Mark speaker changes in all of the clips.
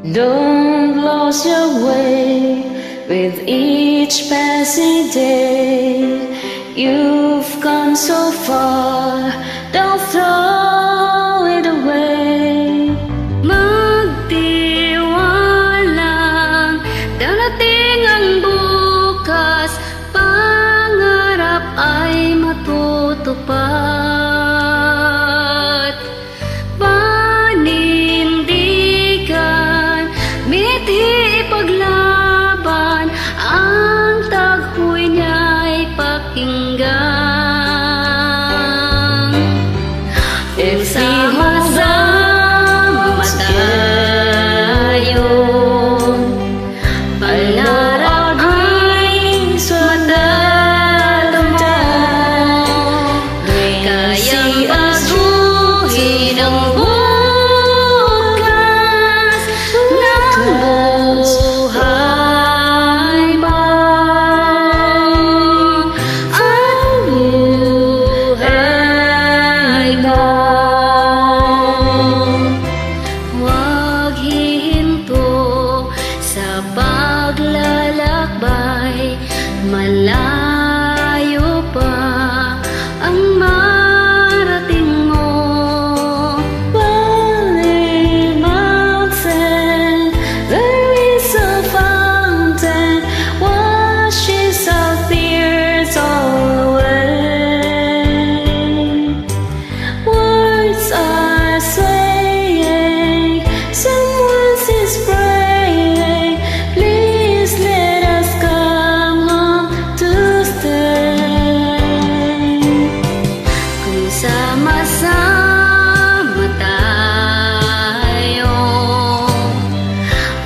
Speaker 1: Don't lose your way with each passing day. You've come so far, don't throw it away.
Speaker 2: Magtiwalang darating ang bukas, pangarap ay matutupad. Panindigan, mithi ipaglaban, ang taghoy niya'y pakinggan.
Speaker 1: If we
Speaker 2: Sama-sama tayo, pangarap ay matatamo. Kayang baguhin ang bukas ng buhay mo. Ang buhay mo. Huwag hihinto sa paglalakbay, malayo pa ang marating mo.
Speaker 1: Valley, mountain, there is a fountain, washes our tears all away. Words are saying, someone is praying, please let us come home to stay.
Speaker 2: Kung sama-sama tayo,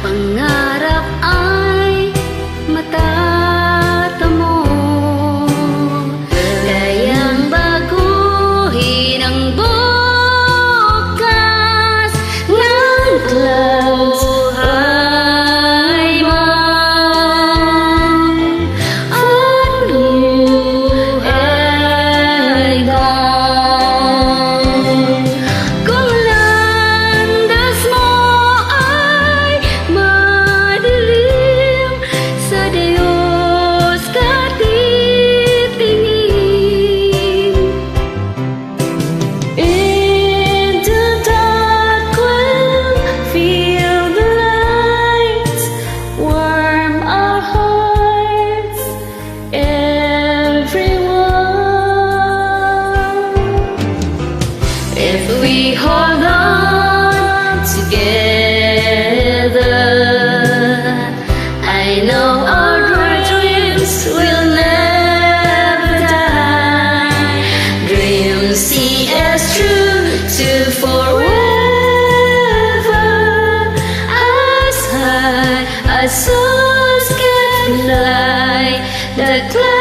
Speaker 2: pangarap ay matatamo. Kayang baguhin ang bukas ng buhay mo. Ang buhay mo. Kung landas mo ay madilim, sa Diyos ka titingin.
Speaker 1: In the dark we'll feel the lights, warm our hearts, everyone. If we hold on together, I know our dreams will never die. Dreams see as true to forever, as high as souls can fly. The clouds